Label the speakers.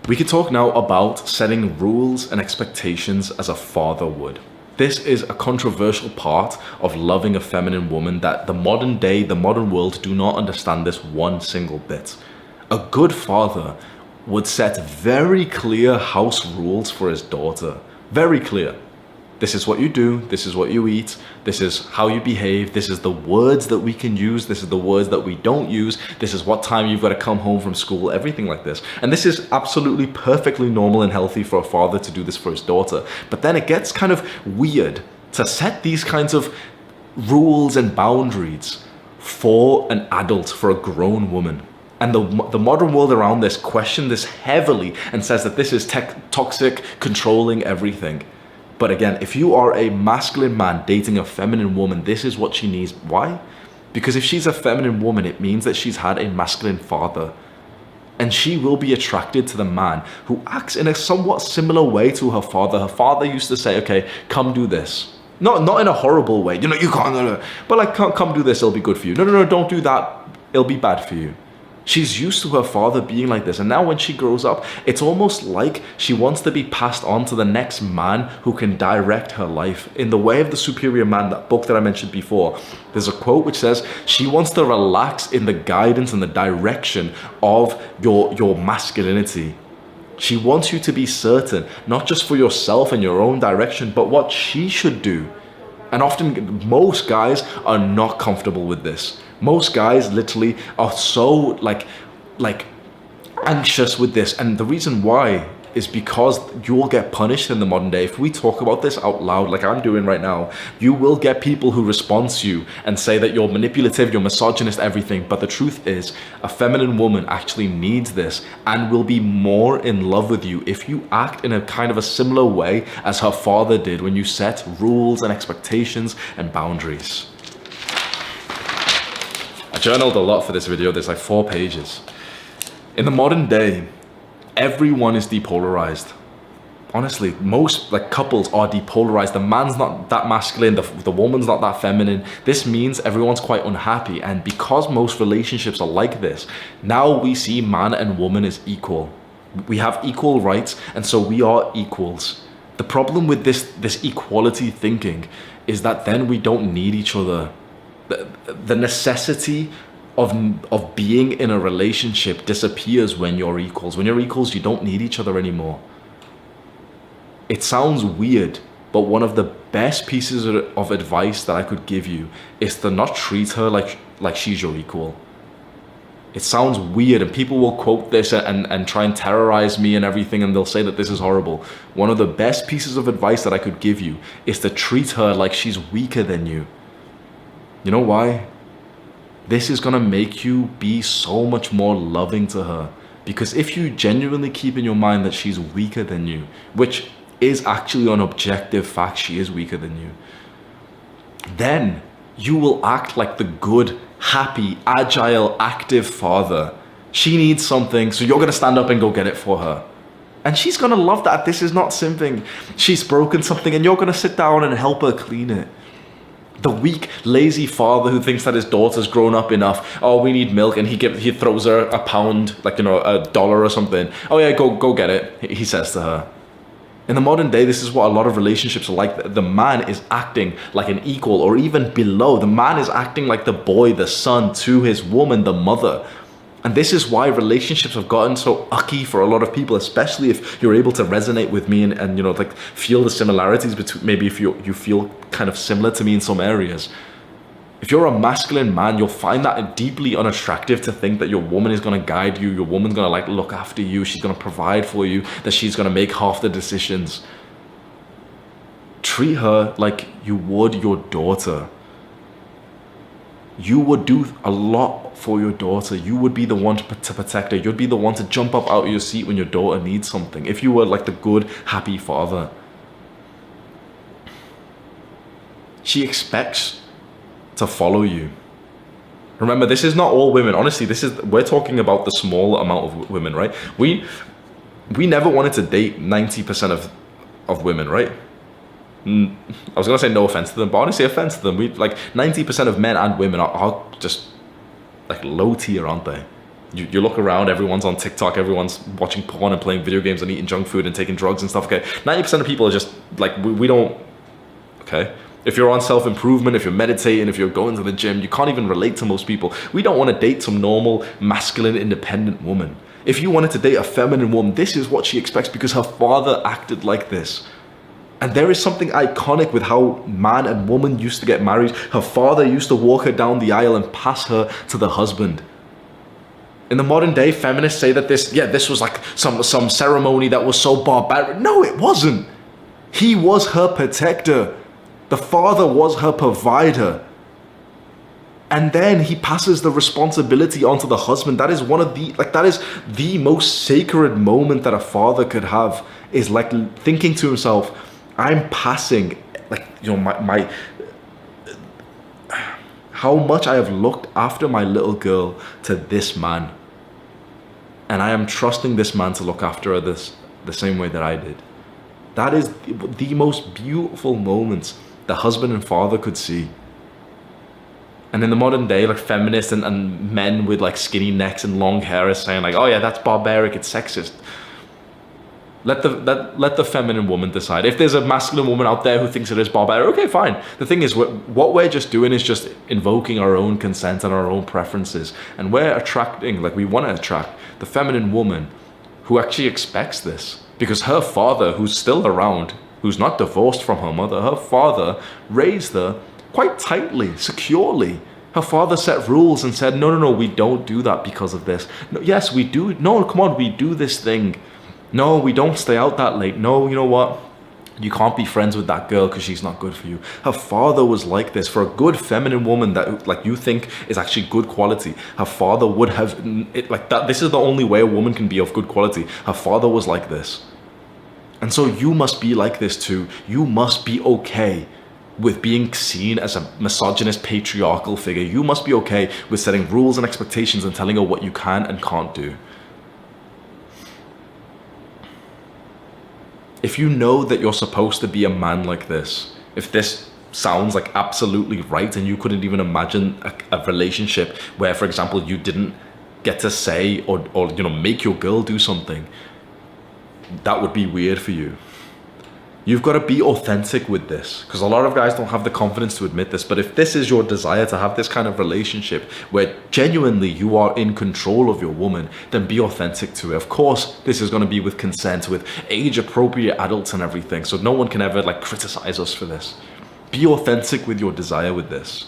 Speaker 1: We could talk now about setting rules and expectations as a father would. This is a controversial part of loving a feminine woman that the modern day, the modern world do not understand this one single bit. A good father would set very clear house rules for his daughter. Very clear. This is what you do, this is what you eat, this is how you behave, this is the words that we can use, this is the words that we don't use, this is what time you've got to come home from school, everything like this. And this is absolutely perfectly normal and healthy for a father to do this for his daughter. But then it gets kind of weird to set these kinds of rules and boundaries for an adult, for a grown woman. And the modern world around this question this heavily and says that this is toxic, controlling everything. But again, if you are a masculine man dating a feminine woman, this is what she needs. Why? Because if she's a feminine woman, it means that she's had a masculine father. And she will be attracted to the man who acts in a somewhat similar way to her father. Her father used to say, okay, come do this. Not in a horrible way. You know, you can't, but like, come do this, it'll be good for you. No, don't do that. It'll be bad for you. She's used to her father being like this, and now when she grows up, it's almost like she wants to be passed on to the next man who can direct her life. In The Way of the Superior Man, that book that I mentioned before, there's a quote which says she wants to relax in the guidance and the direction of your masculinity. She wants you to be certain, not just for yourself and your own direction, but what she should do. And often, most guys are not comfortable with this. Most guys literally are so like anxious with this. And the reason why is because you will get punished in the modern day. If we talk about this out loud, like I'm doing right now, you will get people who respond to you and say that you're manipulative, you're misogynist, everything. But the truth is, a feminine woman actually needs this and will be more in love with you if you act in a kind of a similar way as her father did when you set rules and expectations and boundaries. I journaled a lot for this video. There's like 4 pages. In the modern day, everyone is depolarized. Honestly, most like couples are depolarized. The man's not that masculine, the woman's not that feminine. This means everyone's quite unhappy. And because most relationships are like this, now we see man and woman as equal. We have equal rights, and so we are equals. The problem with this equality thinking is that then we don't need each other. The necessity of being in a relationship disappears when you're equals. When you're equals, you don't need each other anymore. It sounds weird, but one of the best pieces of advice that I could give you is to not treat her like she's your equal. It sounds weird, and people will quote this and try and terrorize me and everything, and they'll say that this is horrible. One of the best pieces of advice that I could give you is to treat her like she's weaker than you. You know why? This is gonna make you be so much more loving to her. Because if you genuinely keep in your mind that she's weaker than you, which is actually an objective fact, she is weaker than you, then you will act like the good, happy, agile, active father. She needs something, so you're gonna stand up and go get it for her. And she's gonna love that. This is not simping. She's broken something and you're gonna sit down and help her clean it. The weak, lazy father who thinks that his daughter's grown up enough. Oh, we need milk, and he throws her a pound, like, you know, $1 or something. Oh yeah, go get it, he says to her. In the modern day, this is what a lot of relationships are like. The man is acting like an equal or even below. The man is acting like the boy, the son to his woman, the mother. And this is why relationships have gotten so ucky for a lot of people, especially if you're able to resonate with me and you know, like, feel the similarities between, maybe if you feel kind of similar to me in some areas. If you're a masculine man, you'll find that deeply unattractive to think that your woman is going to guide you, your woman's going to like look after you, she's going to provide for you, that she's going to make half the decisions. Treat her like you would your daughter. You would do a lot for your daughter. You would be the one to protect her. You'd be the one to jump up out of your seat when your daughter needs something. If you were like the good, happy father. She expects to follow you. Remember, this is not all women. Honestly, we're talking about the small amount of women, right? We never wanted to date 90% of women, right? I was gonna say no offense to them, but honestly, offense to them. We like 90% of men and women are just like low tier, aren't they? You look around, everyone's on TikTok, everyone's watching porn and playing video games and eating junk food and taking drugs and stuff. Okay, 90% of people are just like, we don't, okay? If you're on self-improvement, if you're meditating, if you're going to the gym, you can't even relate to most people. We don't want to date some normal, masculine, independent woman. If you wanted to date a feminine woman, this is what she expects because her father acted like this. And there is something iconic with how man and woman used to get married. Her father used to walk her down the aisle and pass her to the husband. In the modern day, feminists say that this was like some ceremony that was so barbaric. No, it wasn't. He was her protector. The father was her provider. And then he passes the responsibility onto the husband. That is that is the most sacred moment that a father could have, is like thinking to himself, I'm passing, like, you know, how much I have looked after my little girl to this man. And I am trusting this man to look after her the same way that I did. That is the most beautiful moments the husband and father could see. And in the modern day, like, feminists and men with like skinny necks and long hair are saying like, oh yeah, that's barbaric, it's sexist. Let the feminine woman decide. If there's a masculine woman out there who thinks it is barbaric, okay, fine. The thing is, what we're just doing is just invoking our own consent and our own preferences. And we're attracting, like, we want to attract the feminine woman who actually expects this. Because her father, who's still around, who's not divorced from her mother, her father raised her quite tightly, securely. Her father set rules and said, no, we don't do that because of this. No, yes, we do. No, come on, we do this thing. No, we don't stay out that late. No, you know what? You can't be friends with that girl because she's not good for you. Her father was like this. For a good feminine woman that, like, you think is actually good quality, her father would have it like that. This is the only way a woman can be of good quality. Her father was like this. And so you must be like this too. You must be okay with being seen as a misogynist, patriarchal figure. You must be okay with setting rules and expectations and telling her what you can and can't do. If you know that you're supposed to be a man like this, if this sounds like absolutely right and you couldn't even imagine a relationship where, for example, you didn't get to say or you know, make your girl do something, that would be weird for you. You've got to be authentic with this, because a lot of guys don't have the confidence to admit this. But if this is your desire to have this kind of relationship where genuinely you are in control of your woman, then be authentic to it. Of course, this is going to be with consent, with age-appropriate adults and everything. So no one can ever like criticize us for this. Be authentic with your desire with this.